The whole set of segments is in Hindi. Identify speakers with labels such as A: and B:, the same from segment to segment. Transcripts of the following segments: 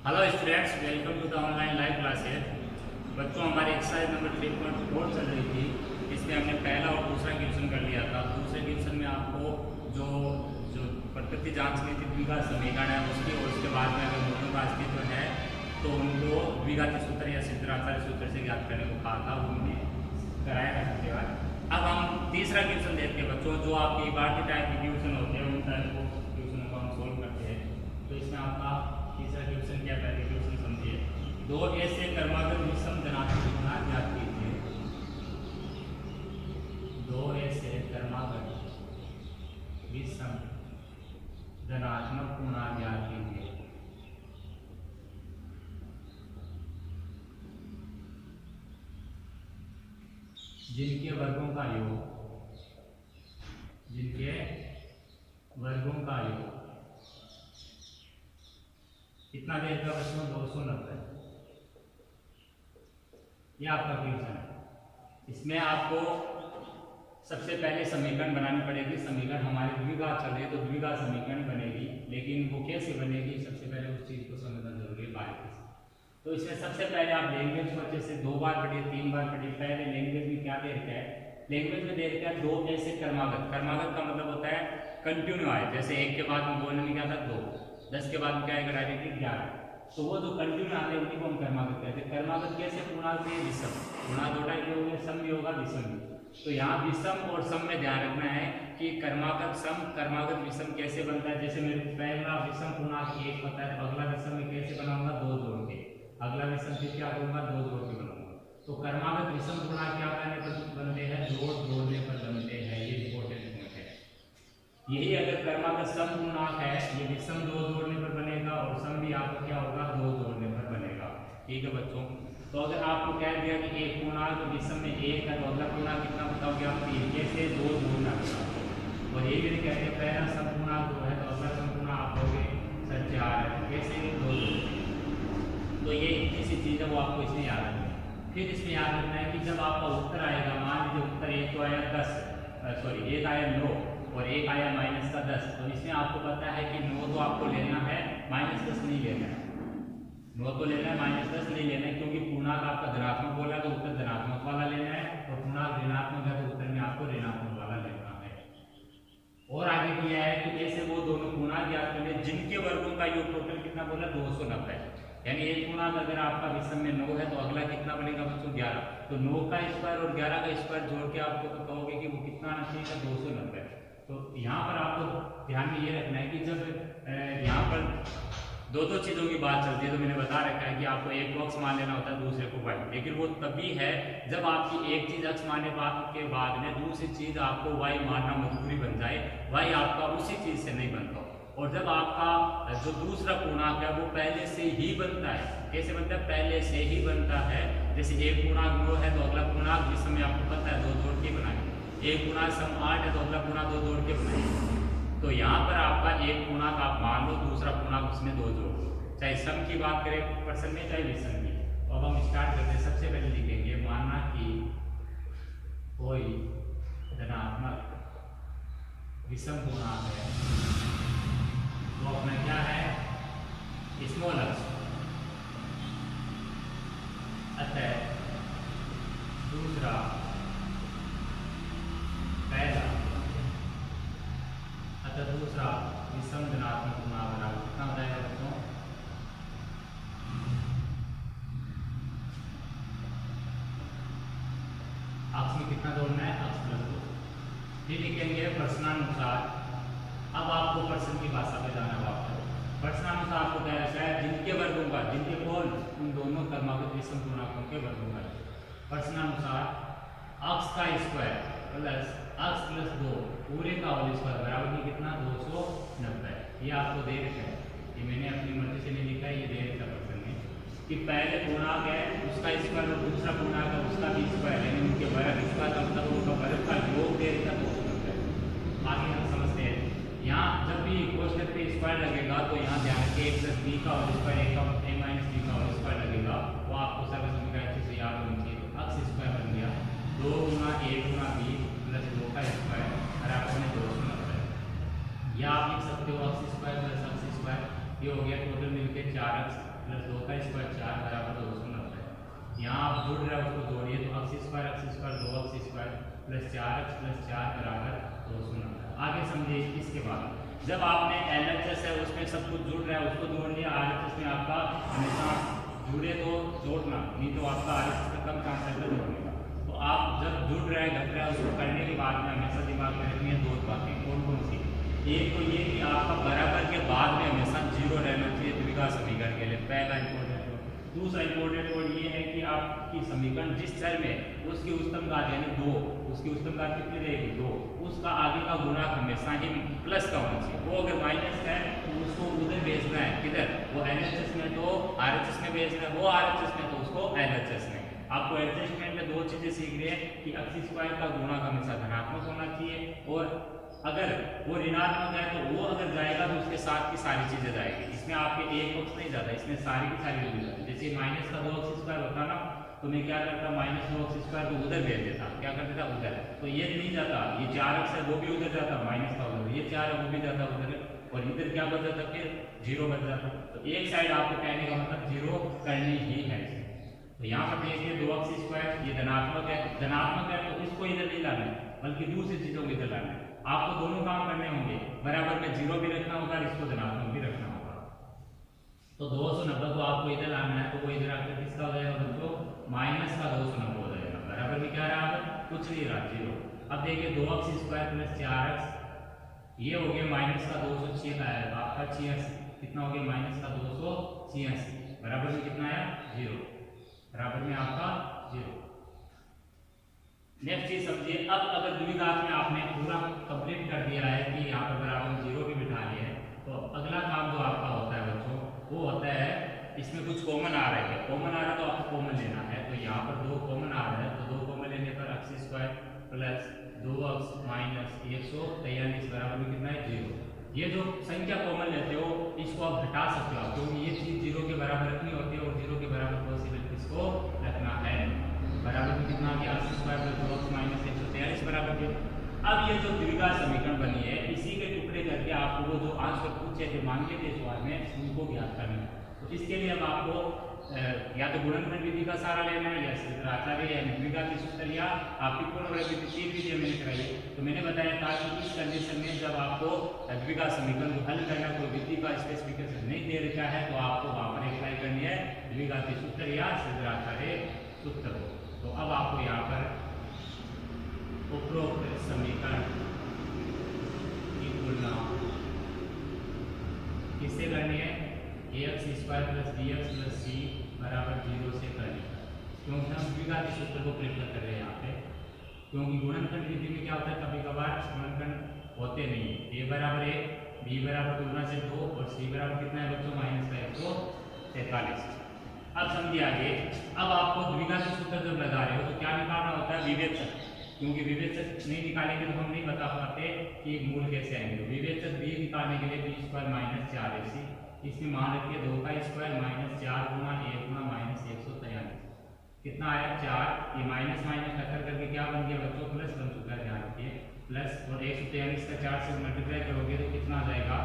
A: Hello students, welcome to the online live classes. बच्चों, हमारी एक्सरसाइज नंबर 3.4 चल रही थी। इसमें हमने पहला और दूसरा क्वेश्चन कर लिया था। दूसरे क्वेश्चन में आपको जो जो प्रकृति जांचनी थी द्विघात समीकरण है उसकी, और उसके बाद में अगर मूलों का अस्तित्व है तो उनको द्विघाती सूत्र या सिद्धांत सूत्र से ज्ञात करने को कहा था, वो हमने कराया था पिछली बार। अब हम तीसरा क्वेश्चन देखते हैं बच्चों, जो आपकी बाकी टाइप के क्वेश्चन होते हैं उन टाइप को क्वेश्चनों को हम सोल्व करते हैं। तो इसमें आपका तीसरा क्वेश्चन क्या, पहले क्वेश्चन समझिए। दो ऐसे क्रमागत विषम धनात्मक पूर्णांक ज्ञात कीजिए। दो ऐसे क्रमागत विषम धनात्मक पूर्णांक ज्ञात कीजिए जिनके वर्गों का योग कितना देगा बच्चों? 290। ये आपका क्वेश्चन है। इसमें आपको सबसे पहले समीकरण बनानी पड़ेगी। समीकरण हमारे द्विघात चल रही है तो द्विघात समीकरण बनेगी, लेकिन वो कैसे बनेगी सबसे पहले उस चीज़ को समझना जरूरी है बारीकी से। तो इसमें सबसे पहले आप लैंग्वेज को अच्छे से 2 बार पढ़िए, 3 बार पढ़िए। पहले लैंग्वेज में क्या दे रखा है? लैंग्वेज में दे रखा है दो ऐसे क्रमागत। क्रमागत का मतलब होता है कंटिन्यू आए, जैसे 1 के बाद में बोलने में क्या था 2, 10 के बाद में क्या आएगा डायरेक्टली 11। तो वो जो कंटिन्यू आते हैं उन्हीं को हम क्रमागत कहते हैं। क्रमागत कैसे? पूर्णांक में विषम, पूर्णांक दो टाइप के होंगे, सम भी होगा विषम भी। तो यहाँ विषम और सम में ध्यान रखना है कि क्रमागत सम क्रमागत विषम कैसे बनता है। जैसे मेरे पहला विषम पूर्णांक 1 पता है, तो अगला विषम में कैसे बनाऊंगा? 2 जोड़ के। अगला विषम फिर क्या करूंगा? 2 जोड़ के बनाऊंगा। तो क्रमागत विषम पूर्णांक क्या बनते हैं? जोड़ जोड़ने पर बनते हैं। ये इंपॉर्टेंट पॉइंट है। यही अगर कर्मागत सम पूर्णांक है, ये विषम 2 जोड़ने पर बनेगा और सम भी आपका क्या होगा? 2 जोड़ने पर बनेगा। ठीक है बच्चों। तो अगर आपको कह दिया कि एक पूर्णांक विषम में 1 है तो अगला पूर्णांक कितना बताओगे आप? 3। कैसे? 2 जोड़ना बताओगे। और ये भी कहते हैं पहला सम पूर्णांक 2 है तो अगला सम पूर्णांक आप लोगे सर 4 है। कैसे? 2 जोड़ोगे। तो ये इतनी सी चीज़ है, वो आपको इसमें याद रखना है। फिर इसमें याद रखना है कि जब आपका उत्तर आएगा, मान लीजिए उत्तर एक तो आया 10, एक आया 9 और एक आया -10, तो इसमें आपको पता है कि 9 तो आपको लेना है, -10 नहीं लेना है। 9 तो लेना है, -10 नहीं लेना है, क्योंकि पूर्णांक आपका धनात्मक बोला तो उत्तर धनात्मक वाला लेना है, और पूर्णांक ऋणात्मक है तो उत्तर में आपको ऋणात्मक वाला लेना है। और आगे किया है कि ऐसे वो दोनों पूर्णांक याद करने जिनके वर्गों का योग टोटल कितना बोला? 290। यानी एक पूर्णांक अगर आपका विषम में 9 है तो अगला कितना बनेगा बच्चों? 11। तो 9 का स्क्वायर और 11 का स्क्वायर जोड़ के आपको तो कहोगे कि वो कितना आना चाहिए? 290। तो यहाँ पर आपको ध्यान में ये रखना है कि जब यहाँ पर दो चीज़ों की बात चलती है तो मैंने बता रखा है कि आपको एक को अक्ष मान लेना होता है, दूसरे को वाई। लेकिन वो तभी है जब आपकी एक चीज़ अक्ष मानने के बाद में दूसरी चीज़ आपको वाई मानना मजबूरी बन जाए। वाई आपका उसी चीज़ से नहीं बनता। और जब आपका जो दूसरा पूर्णांक है वो पहले से ही बनता है। कैसे बनता है? पहले से ही बनता है। जैसे एक पूर्णांक 9 है तो अगला पूर्णांक जिसमें आपको पता है 2 जोड़ के बनाएंगे। एक पूर्णांक सम 8 है तो अगला पूर्णांक 2 जोड़ के बनाएंगे। तो यहाँ पर आपका एक पूर्णांक आप मान लो, दूसरा पूर्णांक उसमें 2 जोड़ लो, चाहे सम की बात करें पर्सन में चाहे विषम की। तो अब हम स्टार्ट करते हैं। सबसे पहले लिखेंगे मानना कि कोई धनात्मक विषम पूर्णांक है, तो अपना क्या है? स्मॉल अक्ष। अतः दूसरा विषम धनात्मक पूर्णांक बराबर कितना हो जाएगा बच्चों? अक्ष में कितना जोड़ना है? अक्ष प्लस 2। फिर लिखेंगे प्रश्नानुसार। अब आपको प्रश्न की भाषा पे जाना है। प्रश्नानुसार आपको क्या रखा है? जिनके वर्गों का, जिनके कौन? उन दोनों क्रमागत विषम पूर्णांकों के वर्गों का। प्रश्नानुसार अक्ष का स्क्वायर प्लस अक्ष प्लस 2 पूरे का होल स्क्वायर बराबर में कितना? 290। ये आपको दे रखा है, ये मैंने अपनी मर्जी से नहीं लिखा है, ये दे रखा प्रश्न में कि पहले पूर्णांक है उसका स्क्वायर और दूसरा पूर्णांक है उसका भी स्क्वायर, यानी उनके वर्ग। स्क्वायर का मतलब उनका वर्ग का योग दे रखा 290। आगे हम समझते हैं। यहाँ जब भी कोष्ठक पे स्क्वायर लगेगा तो यहाँ ध्यान रखिए a + b का होल स्क्वायर, a - b का होल स्क्वायर लगेगा, वो आपको सर्व समीकरण अच्छे से याद होनी चाहिए। अक्ष स्क्वायर बन गया 2 × a × b + 2 का स्क्वायर बराबर में 290। या आप लिख सकते हो अक्ष स्क्वायर प्लस अक्ष स्क्वायर, ये हो गया टोटल मिलके 4 अक्ष प्लस 2 का स्क्वायर 4 बराबर 290। यहाँ आप जुड़ रहे हो उसको जोड़िए तो x square 2x square plus 4x+4 बराबर 290। आगे समझिए इसके बाद जब आपने LHS है उसमें सब कुछ जुड़ रहा है उसको जोड़ लिया, RHS में आपका हमेशा जुड़े तो जोड़ना, नहीं तो आपका RHS में कम चांस है जोड़ने का। तो आप जब जुड़ रहा है घट रहा है उसको करने के बाद में हमेशा दिमाग में रखनी है दो बातें। कौन कौन सी? एक तो ये कि आपका बराबर के बाद में हमेशा 0 रहना चाहिए द्विघात समीकरण के लिए, पहला इंपॉर्टेंट। दूसरा इंपॉर्टेंट वर्ड ये है कि आपकी समीकरण जिस चर में उसकी उच्चतम घात यानी 2, उसकी उच्चतम घात कितनी रहेगी 2, उसका आगे का गुणक हमेशा ही प्लस का होना चाहिए। वो अगर माइनस है तो उसको उधर भेजना है, किधर? वो LHS में तो RHS में भेजना है, वो RHS में तो उसको LHS में। आपको एडजस्टमेंट में दो चीजें सीख रही है कि x स्क्वायर का गुणक हमेशा धनात्मक होना चाहिए, और अगर वो ऋणात्मक है तो वो अगर जाएगा तो उसके साथ की सारी चीजें जाएगी। इसमें आपके एक पक्ष नहीं जाता, इसमें सारी की सारी वैल्यू जाती है। जैसे माइनस का 2x स्क्वायर होता ना तो मैं क्या करता, माइनस 2x स्क्वायर को उधर भेज देता, क्या कर देता उधर, तो ये नहीं जाता, ये 4x है वो भी उधर जाता, माइनस का उधर, ये 4 है वो भी जाता उधर, और इधर क्या बच जाता फिर 0 बच जाता। तो एक साइड आपको कहने का मतलब 0 करनी ही है। तो यहाँ पर देखिए 2x स्क्वायर ये धनात्मक है तो इसको इधर नहीं लाना है बल्कि दूसरी चीजों को इधर लाना है। आपको दोनों काम करने होंगे, बराबर में 0 भी रखना होगा और इसको धनात्मक भी रखना होगा। तो 290 को आपको इधर लाना है तो वो इधर आकर किसका हो जाएगा बच्चों, माइनस का 290 हो जाएगा। बराबर में क्या रहा है, कुछ नहीं रहा 0। अब देखिए 2x स्क्वायर प्लस 4x ये हो गया माइनस का 286 आया आपका 86, कितना हो गया माइनस का 286, बराबर में कितना आया 0, बराबर में आपका 0। नेक्स्ट चीज समझिए, अब अगर द्विघात में आपने पूरा कंप्लीट कर दिया है कि यहाँ पर बराबर 0 भी बिठा लिया है, तो अगला काम जो आपका होता है बच्चों वो होता है इसमें कुछ कॉमन आ रहा है, कॉमन आ रहा है तो आपको कॉमन लेना है। तो यहाँ पर 2 कॉमन आ रहा है तो 2 कॉमन लेने पर x square plus 2x minus 143 बराबर में कितना है 0। ये जो संख्या कॉमन लेते हो इसको आप हटा सकते हो क्योंकि ये चीज 0 के बराबर रखनी होती है और 0 के बराबर पॉसिबल इसको रखना है। बराबर में कितना गया x square plus 2x minus 143 बराबर के। अब ये जो द्विघात समीकरण बनी है इसी के टुकड़े करके आपको वो जो आंसर पूछे थे मांगे थे सवाल में उनको ज्ञात करना है। तो इसके लिए अब आपको या तो गुणनखंड विधि का सहारा लेना है या श्रीधराचार्य या द्विघात सूत्र या आपकी पुनरावृत्ति विधि 3 विधि मैंने कराई। तो मैंने बताया था कि इस कंडीशन में जब आपको द्विघात समीकरण को हल करना कोई विधि का स्पेसिफिकेशन नहीं दे रखा है तो आपको वहां पर अप्लाई करनी है द्विघाती सूत्र या श्रीधराचार्य सूत्र को। तो अब आपको यहाँ पर उपरोक्त समीकरण की तुलना किससे करनी है, ax square plus bx plus c बराबर 0 से करनी है, क्योंकि हम द्विघाती सूत्र को प्रेफर कर रहे हैं यहाँ पे। क्योंकि गुणनखंड विधि में क्या होता है कभी कभार गुणनखंड होते नहीं है। a बराबर 1, b बराबर तुलना से 2 और c बराबर कितना है बच्चों माइनस का 143। अब समझिए आगे, अब आपको द्विघाती सूत्र जब लगा रहे हो तो क्या निकालना होता है विवेचक, क्योंकि विवेचक नहीं निकालेंगे तो हम नहीं बता पाते कि मूल कैसे आएंगे। तो विवेचक b निकालने के लिए b स्क्वायर माइनस 4ac, इसमें मान रखिए 2 का स्क्वायर माइनस 4 गुना 1 गुना माइनस 143 कितना आया 4, ये माइनस माइनस टक्कर करके क्या बन गया बच्चों प्लस बन चुका है, ध्यान रखिए प्लस, और 143 का 4 से मल्टीप्लाई करोगे तो कितना आ जाएगा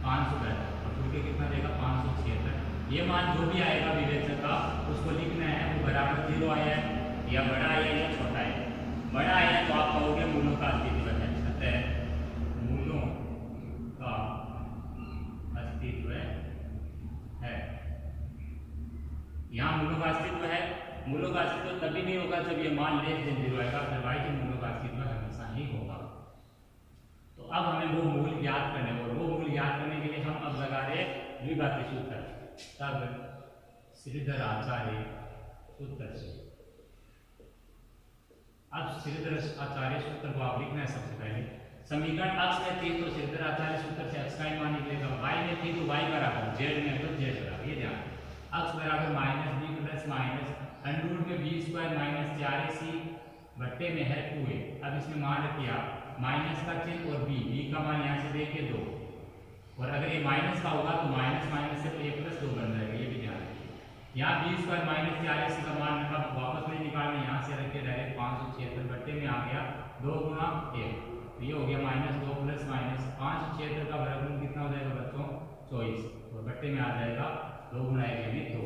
A: 500 और टू के कितना देगा 576। ये मान जो भी आएगा विवेचक का उसको लिखना है वो बराबर 0 आया है या बड़ा आया है या छोटा है। बड़ा आया है तो आप कहोगे मूलों का अस्तित्व है, अतः मूलों का अस्तित्व है। यहाँ मूलों का अस्तित्व है, मूलों का अस्तित्व तभी नहीं होगा जब ये मान लेस देन 0 आएगा, अदरवाइज मूलों का अस्तित्व हमेशा ही होगा। तो अब हमें वो मूल ज्ञात करने और वो मूल ज्ञात करने के लिए हम अब लगा रहे द्विघाती सूत्र, तब श्रीधराचार्य सूत्र से। अब श्रीधराचार्य सूत्र को आप लिखना है सबसे पहले। समीकरण x में थी तो श्रीधराचार्य सूत्र से x का ही मान निकलेगा, y में थी तो y बराबर, z में तो z बराबर, ये ध्यान x बराबर minus b plus minus under root में b स्क्वायर माइनस 4ac बट्टे में है 2a। अब इसमें मान रखिए आप माइनस का चिन्ह और b का मान यहाँ से देखिए 2, और अगर ये माइनस का होगा तो माइनस माइनस से a प्लस 2 बन जाएगा, ये भी ध्यान रखिए। यहाँ b स्क्वायर माइनस 4ac का मान अब वापस नहीं निकालना, यहाँ से रखिए डायरेक्ट 576 बट्टे में आ गया 2 गुना 1, तो ये हो गया माइनस 2 प्लस माइनस 576 का वर्गमूल कितना हो जाएगा बच्चों 24 और बट्टे में आ जाएगा 2 गुना 1 यानी 2।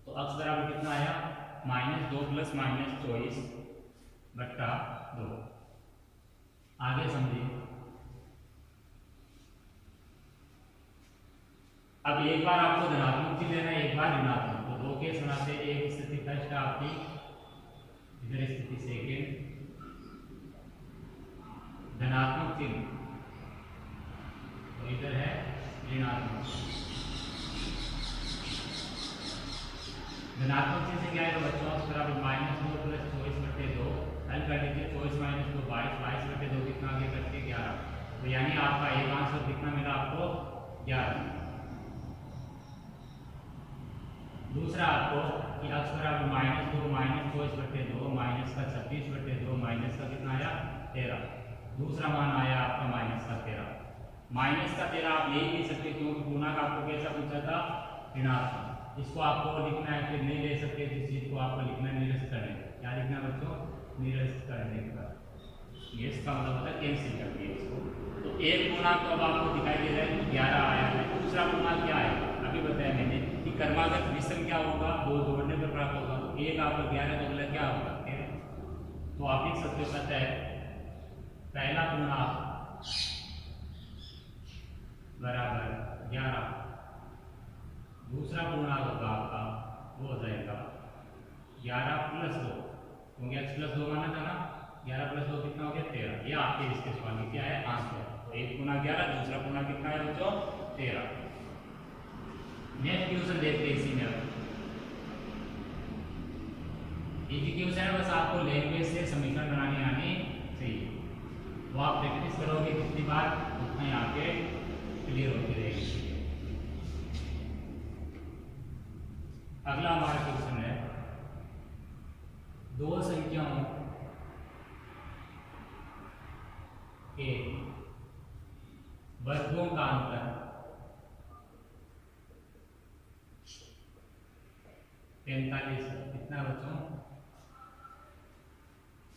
A: तो अक्स बराबर कितना आया -2 प्लस -24 बट्टा 2। आगे समझिए। अब एक बार आपको धनात्मक चीज लेना है, एक बार ऋणात्मक। तो 2 केस बनाते हैं। एक स्थिति फर्स्ट है आपकी, इधर स्थिति सेकेंड, धनात्मक चिन्ह, तो इधर है ऋणात्मक। धनात्मक चिन्ह से क्या है तो बच्चों अक्स बराबर -2 प्लस 24 बटे 2। हल कर लीजिए। 24 माइनस 2 22, 22 बटे 2 कितना आगे करके 11। तो यानी आपका एक आंसर कितना मिला आपको 11। दूसरा आपको कि अक्स बराबर -2 माइनस 24 बटे 2 माइनस का 26 बटे 2 माइनस का कितना आया 13। दूसरा मान आया आपका माइनस का 13। माइनस का 13 आप ले ही नहीं सकते क्योंकि पूर्णांक आपको कैसा पूछा था ऋणात्मक। इसको आपको लिखना है फिर नहीं ले सकते, इस चीज को आपको लिखना है निरस्त करने। क्या लिखना बच्चों निरस्त करने का। ये इसका मतलब होता है कैंसिल कर दिया इसको। तो एक पूर्णांक तो अब आपको दिखाई दे रहा है कि 11 आया है। दूसरा पूर्णांक क्या है अभी बताया मैंने कि क्रमागत विषम क्या होगा 2 जोड़ने पर प्राप्त होगा। तो एक आपका 11 तो अगला क्या होगा 13। तो आप लिख सकते हो पता है पहला पूर्णांक बराबर 11, दूसरा पूर्णांक होगा आपका वो हो जाएगा 11 प्लस 2 क्योंकि x प्लस 2 माना था ना। 11 प्लस 2 कितना हो गया 13। ये आपके इसके सवाल में क्या है आंसर। तो एक पूर्णांक 11, दूसरा पूर्णांक कितना है बच्चों 13। नेक्स्ट क्वेश्चन देखते हैं इसी में। इजी क्वेश्चन है, बस आपको लैंग्वेज से समीकरण बनाने आनी चाहिए। वो आप प्रैक्टिस करोगे कितनी बार उतना यहाँ पे क्लियर होती रहेगी। अगला हमारा क्वेश्चन है दो संख्याओं के वर्गों का अंतर 45 कितना बच्चों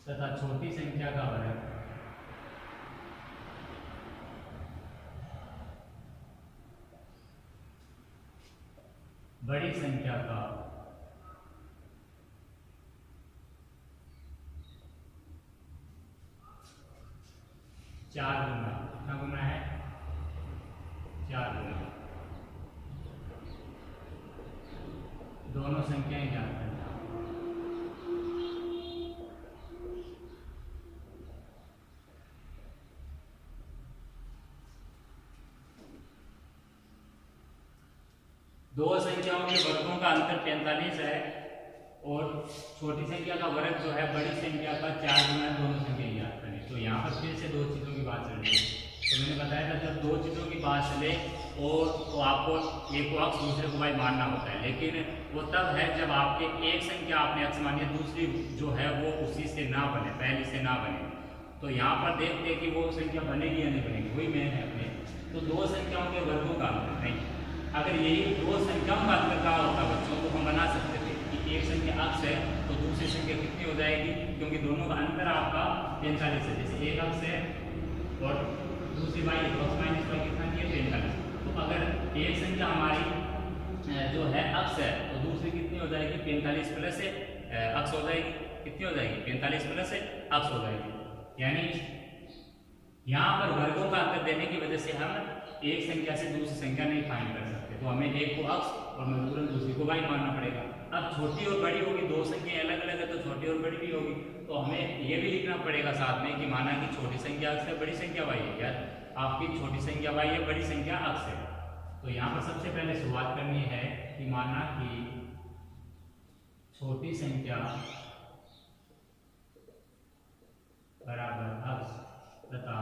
A: तथा छोटी संख्या का वर्ग बड़ी संख्या का 4 गुना। कितना गुना है 4 गुना। दोनों संख्याएं ज्ञात करना। दो संख्याओं के वर्गों का अंतर 45 है और छोटी संख्या का वर्ग जो है बड़ी संख्या का 4 गुना। दोनों संख्या याद करें। तो यहाँ पर फिर से दो चीज़ों की बात चल रही है। तो मैंने बताया था जब दो चीज़ों की बात चले और तो आपको एक को अक्स दूसरे को वाई मानना होता है। लेकिन वो तब है जब आपके एक संख्या आपने अक्स मानी है दूसरी जो है वो उसी से ना बने, पहली से ना बने। तो यहाँ पर देखते हैं कि वो संख्या बनेगी या नहीं बनेगी, वही मेन है अपने। तो दो संख्याओं के वर्गों का अंतर नहीं। अगर यही दो संख्याओं का अंतर का होता बच्चों तो हम बना सकते थे कि एक संख्या अक्स है तो दूसरी संख्या कितनी हो जाएगी, क्योंकि दोनों का अंतर आपका 45 है। जैसे एक अक्स है और दूसरी वाई अक्स माइनस वाई कितना दिया 45। तो अगर एक संख्या हमारी जो है अक्स है तो दूसरी कितनी हो जाएगी 45 प्लस से अक्स हो जाएगी। कितनी हो जाएगी 45 प्लस से अक्स हो जाएगी। यानी यहाँ पर वर्गों का अंतर देने की वजह से हम एक संख्या से दूसरी संख्या नहीं फाइंड कर सकते। तो हमें एक को अक्स और मजबूरन दूसरी को वाई मानना पड़ेगा। अब छोटी और बड़ी होगी, दो संख्याएं अलग अलग है तो छोटी और बड़ी भी होगी। तो हमें ये भी लिखना पड़ेगा साथ में कि माना कि छोटी संख्या अक्स है बड़ी संख्या वाई है। या आपकी छोटी संख्या वाई है बड़ी संख्या अक्स है। तो यहाँ पर सबसे पहले शुरुआत करनी है कि माना कि छोटी संख्या बराबर अक्स तथा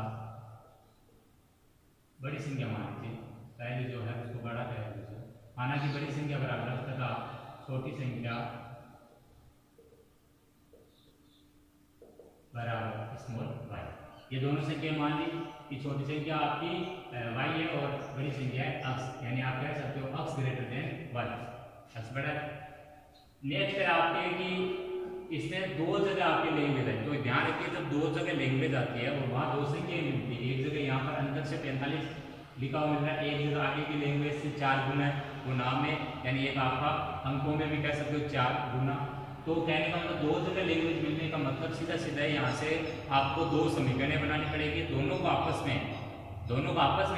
A: बड़ी संख्या मान लीजिए, पहले जो है उसको बड़ा कह दीजिए। माना कि बड़ी संख्या बराबर अक्स तथा छोटी संख्या बराबर स्मॉल वाई। ये दोनों संख्या मान ली कि छोटी संख्या आपकी वाई है और बड़ी संख्या है अक्स। यानी आप कह सकते हो अक्स ग्रेटर देन वाई, अक्स बड़ा है। नेक्स्ट है आपके कि इसमें दो जगह आपकी लैंग्वेज है। तो ध्यान रखिए जब दो जगह लैंग्वेज आती है और वहाँ दो संख्या मिलती है, एक जगह यहाँ पर अंतर से 45 लिखा हुआ मिल रहा है। एक जगह आगे की लैंग्वेज से 4 गुना है वो नाम है, यानी एक आपका अंकों में भी कह सकते हो 4 गुना। तो कहने का मतलब 2 जगह लैंग्वेज मिलने का मतलब सीधा सीधा यहाँ से आपको 2 समीकरणें बनानी पड़ेगी, दोनों को आपस में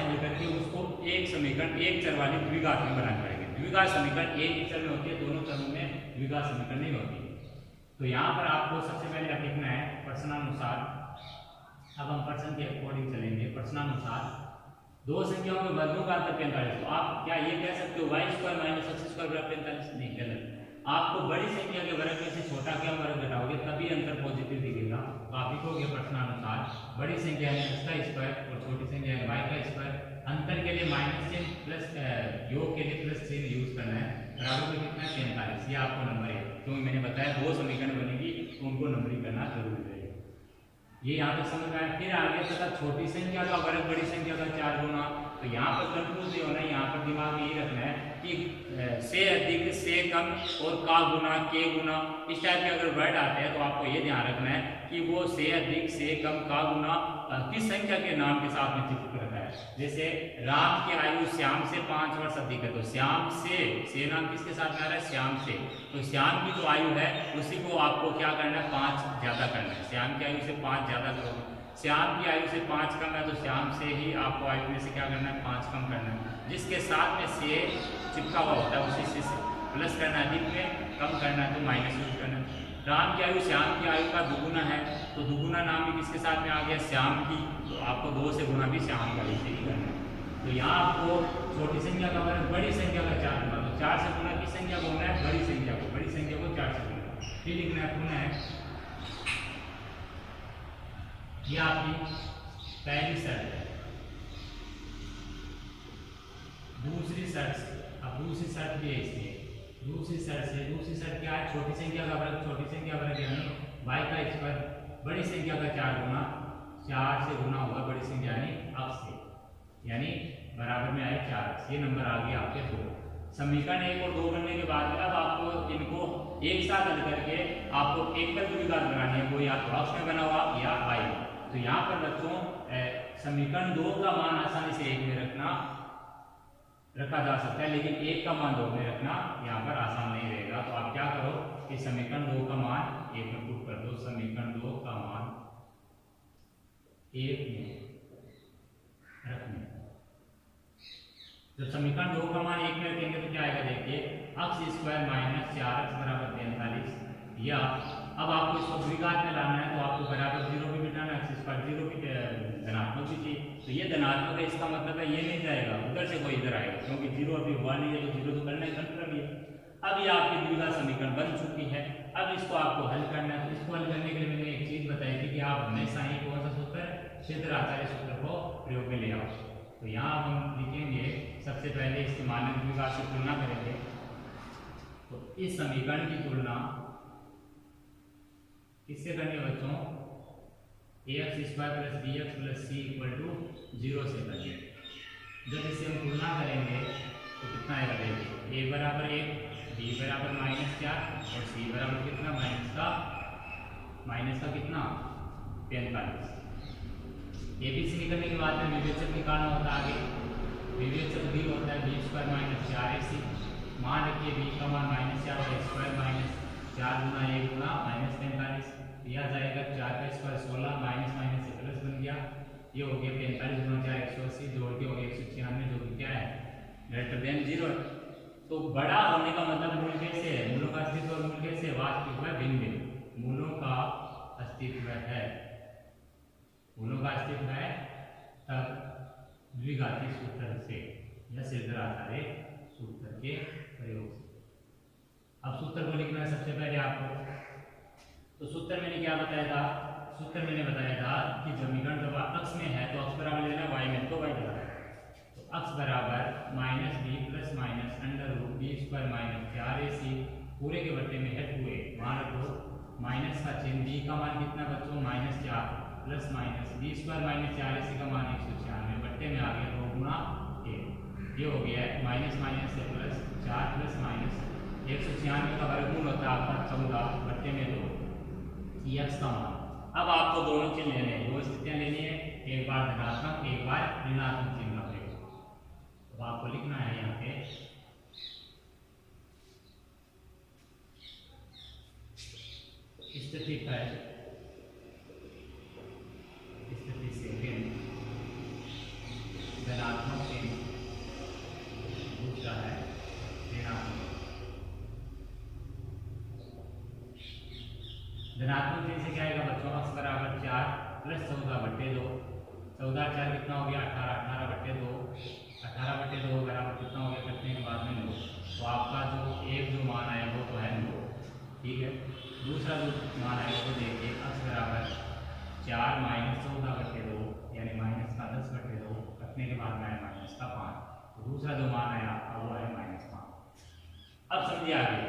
A: हल करके उसको एक समीकरण एक चर वाली द्विघात में बनानी पड़ेगी। द्विघात समीकरण एक ही चर में होती है, दोनों चरों में द्विघात समीकरण नहीं होती। तो यहाँ पर आपको सबसे पहले आप लिखना है प्रश्नानुसार। अब हम प्रश्न के अकॉर्डिंग चलेंगे। प्रश्नानुसार 2 संख्याओं के वर्गों का अंतर 45। तो आप क्या ये कह सकते हो y² - x² = 45? नहीं, गलत। आपको बड़ी संख्या के वर्ग में से छोटा क्या वर्ग घटाओगे तभी अंतर पॉजिटिव दिखेगा। तो आप लिखोगे प्रश्नानुसार बड़ी संख्या है x² और छोटी संख्या है y²। अंतर के लिए माइनस चिन्ह प्लस योग के लिए प्लस चिन्ह यूज करना है। बराबर में कितना 45। ये आपको नंबर है, क्योंकि मैंने बताया 2 समीकरण बनेगी तो उनको नंबरिंग करना जरूरी है। ये यहाँ तक समझ में आया। फिर आगे तथा छोटी संख्या का वर्ग बड़ी संख्या का 4 गुना। तो यहाँ पर कंफ्यूज नहीं होना है, यहाँ पर दिमाग में ये रखना है कि से अधिक, से कम और का गुना, के गुना, इस टाइप के अगर वर्ड आते हैं तो आपको ये ध्यान रखना है कि वो से अधिक, से कम, का गुना किस संख्या के नाम के साथ में चित्रित करता है। जैसे राम की आयु श्याम से 5 वर्ष अधिक है, तो श्याम से नाम किसके साथ में आ रहा है? श्याम से। तो श्याम की जो आयु है उसी को आपको क्या करना है? 5 ज्यादा करना है। श्याम की आयु से 5 ज्यादा करोगे। श्याम की आयु से 5 कम है तो श्याम से ही आपको आयु में से क्या करना है? 5 कम करना है। जिसके साथ में से चिपका हुआ होता है उसी से प्लस करना है, अधिक में कम करना है तो माइनस यूज करना है। राम की आयु श्याम की आयु का दुगुना है, तो दुगुना नाम भी किसके साथ में आ गया? श्याम की। तो आपको 2 से गुना भी श्याम का ऐसे ही करना है। तो यहाँ आपको छोटी संख्या का वर्ग बड़ी संख्या का 4 गुना, तो 4 से गुना किस संख्या को होना है? बड़ी संख्या को। बड़ी संख्या को 4 से गुना। फिर लिखना है पुनः, ये आपकी पहली शर्त है। दूसरी शर्त, अब दूसरी शर्त भी है इसलिए दूसरी शर्त क्या है? छोटी संख्या का वर्ग यानी y² बड़ी संख्या का 4 गुना, 4 से गुना होगा बड़ी संख्या यानी अक्ष से, यानी बराबर में आए 4। ये नंबर आ गया आपके 2। समीकरण 1 और 2 बनने के बाद अब आपको इनको एक साथ हल करके आपको एकल द्विघात बनानी है, वो या तो अक्ष में बना हुआ या y। तो यहाँ पर बच्चों समीकरण 2 का मान आसानी से 1 में रखा जा सकता है, लेकिन 1 का मान 2 में रखना यहाँ पर आसान नहीं रहेगा। तो आप क्या करो कि समीकरण 2 का मान 1 में पुट कर दो। समीकरण 2 का मान 1 में रखने, जब समीकरण 2 का मान 1 में रखेंगे तो क्या आएगा? देखिए x² - 4x = 45। या अब आपको इसको द्विघात में लाना है तो आपको बराबर 0 भी बिठाना है, x² 0 भी धनात्मक भी चाहिए। तो ये धनात्मक है, इसका मतलब है ये नहीं जाएगा, उधर से कोई इधर आएगा, क्योंकि 0 अभी हुआ नहीं है तो 0 तो करना ही कंट्रोल है। अब ये आपकी द्विघात समीकरण बन चुकी है। अब इसको आपको हल करना है। तो इसको हल करने के लिए मैंने एक चीज बताई थी कि आप हमेशा ही कौन सा सूत्र? क्षेत्राचार्य सूत्र को प्रयोग में ले आओ। तो यहाँ हम लिखेंगे, सबसे पहले इसके मानक द्विघात से तुलना करेंगे। तो इस समीकरण की तुलना किससे करनी है बच्चों? ax² + bx + c = 0 से करेंगे। जब इसे हम तुलना करेंगे तो कितना आएगा? देखिए a बराबर 1, b बराबर -4 और c बराबर कितना? माइनस का कितना? 45। ABC निकलने के बाद में विवेचक निकालना होता है। आगे विवेचक b होता है b² - 4ac। मान रखिए b का मान -4 और a² - 4 गुना 1 गुना -45 दिया जाएगा। 4 का स्क्वायर 16, माइनस माइनस से प्लस बन गया। ये हो गया 45 गुना 4 180, जोड़ के हो गया 196, जो कि क्या है? Greater than 0। तो बड़ा होने का मतलब मूल कैसे है? मूलों का अस्तित्व और मूल कैसे? वास्तविक है, भिन्न भिन्न। मूलों का अस्तित्व है, मूलों का अस्तित्व है तब द्विघाती सूत्र से या क्षेत्राचार्य सूत्र के प्रयोग से। अब सूत्र को लिखना है सबसे पहले आपको। तो सूत्र मैंने क्या बताया था? सूत्र मैंने बताया था कि समीकरण जब अक्ष में है तो अक्ष बराबर लेना y में, तो y बराबर, तो अक्ष बराबर -b + -√b² - 4ac पूरे के बट्टे में है 2a। वहां रखो माइनस का चिन्ह, b का मान कितना बच्चों? -4 प्लस माइनस b² - 4ac का मान 196, बट्टे में आ गया 2 गुना a। ये हो गया है माइनस माइनस से प्लस, 4 प्लस माइनस 196 का वर्गमूल होता है आपका 14 बट्टे में 2 x का मान। अब आपको दोनों चिन्ह लेने हैं, दो स्थितियां लेनी है, एक बार धनात्मक एक बार ऋणात्मक चिन्ह का प्रयोग। आपको लिखना है यहाँ पे स्थिति पहले, स्थिति सेकेंड, धनात्मक चिन्ह, दूसरा है ऋणात्मक। धनात्मक चिन्ह से क्या आएगा बच्चों, x बराबर 4 प्लस 14/2, 14 4 कितना हो गया 18, 18/2, 18/2 बराबर कितना हो गया कटने के बाद में 9। तो आपका जो मान आया वो तो है 9, ठीक है। दूसरा जो मान आएगा वो देखिए x बराबर 4 माइनस 14/2 यानी माइनस का 10/2 कटने के बाद में आया माइनस का 5। तो दूसरा जो मान आया आपका वो है -5। अब समझिए आगे,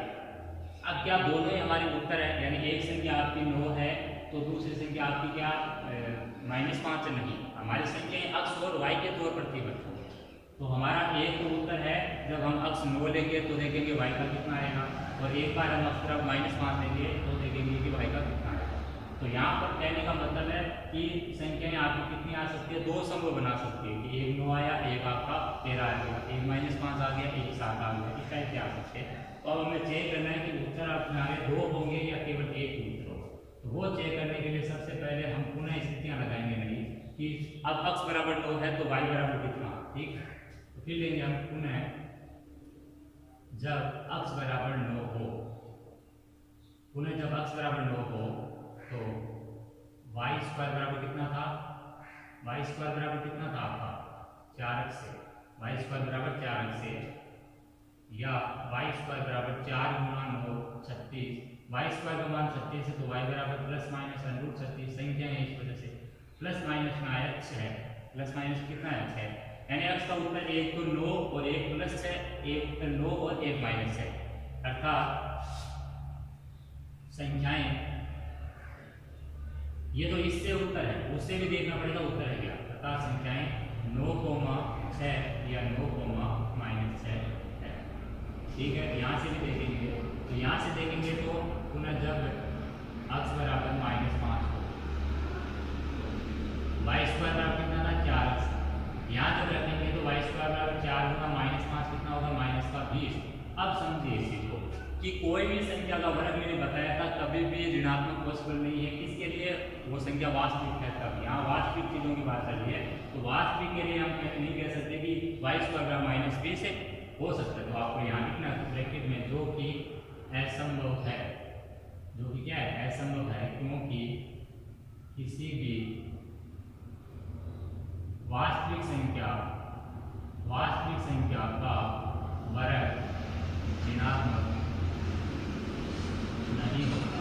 A: अब क्या दोनों ही हमारे उत्तर है, यानी एक संख्या आपकी 9 है तो दूसरी संख्या आपकी क्या -5 नहीं, हमारी संख्या x और y के तौर पर थी बच्चों। तो हमारा एक तो उत्तर है, जब हम x 9 लेंगे तो देखेंगे y का कितना आएगा, और एक बार हम x तरफ -5 लेंगे तो देखेंगे कि y का कितना आएगा। तो यहाँ पर कहने का मतलब है कि संख्याएं आपकी कितनी आ सकती है, दो समूह बना सकती है कि एक 9 आया, एक आपका 13 आ गया, एक -5 आ गया, एक 7 आ गया, इस टाइप से आ सकते हैं। तो अब हमें चेक करना है कि उत्तर हमारे 2 होंगे या केवल एक ही उत्तर होगा। तो वो चेक करने के लिए सबसे पहले हम पुनः स्थितियां लगाएंगे नहीं कि अब x बराबर 9 है तो y बराबर कितना, ठीक। तो फिर लेंगे हम पुनः, जब x बराबर 9 हो, पुनः जब x बराबर 9 हो तो y स्क्वायर बराबर कितना था, y स्क्वायर बराबर कितना था आपका 4x से, y स्क्वायर बराबर 4x से, या y स्क्वायर बराबर 4 गुना 9 36, y स्क्वायर का मान 36 है तो y बराबर प्लस माइनस √36 संख्या है, इस वजह से प्लस माइनस में आया 6, प्लस माइनस कितना है 6, यानी x का उत्तर एक तो 9 और एक प्लस है, एक 9 और एक माइनस है, अर्थात संख्याएं ये तो इससे उत्तर है, उससे भी देखना पड़ेगा उत्तर है क्या, अर्थात संख्याएं 9,6 या 9,-6 है, ठीक है। यहाँ से भी देखेंगे, तो यहाँ से देखेंगे तो पुनः जब x बराबर -5 हो, y स्क्वायर बराबर कितना था 4x, यहाँ जब रखेंगे तो y स्क्वायर बराबर 4 गुना -5 कितना होगा -20। अब समझिए इसी को कि कोई भी संख्या का वर्ग मैंने बताया था कभी भी ऋणात्मक पॉसिबल नहीं है, किसके लिए, वो संख्या वास्तविक है तब। यहाँ वास्तविक चीजों की बात चल रही है, तो वास्तविक के लिए हम नहीं कह सकते कि y स्क्वायर बराबर -20 है, हो सकता है। तो आपको यहाँ लिखना है ब्रैकेट में जो कि असंभव है, जो कि क्या है असंभव है, क्योंकि किसी भी वास्तविक संख्या का वर्ग ऋणात्मक नहीं होता।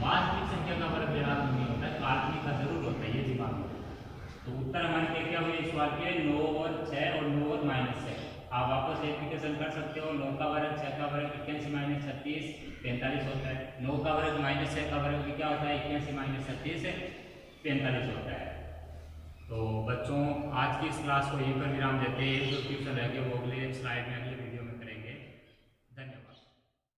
A: वास्तविक संख्या का वर्ग ऋणात्मक नहीं होता है, काल्पनिक का जरूर होता है, ये दिमाग में। तो उत्तर हमारे क्या हुए इस बार के 9 और 6 और 9 और -6। आप वापस एप्लीकेशन कर सकते हो, 9 का वर्ग 6 का वर्ग 81 - 36 45 होता है, 9 का वर्ग -6 का वर्ग भी क्या होता है 81 - 36 45 होता है। तो बच्चों आज की इस क्लास को यहीं पर विराम देते हैं, एक जो ट्यूशन रह गया वो अगले स्लाइड में अगले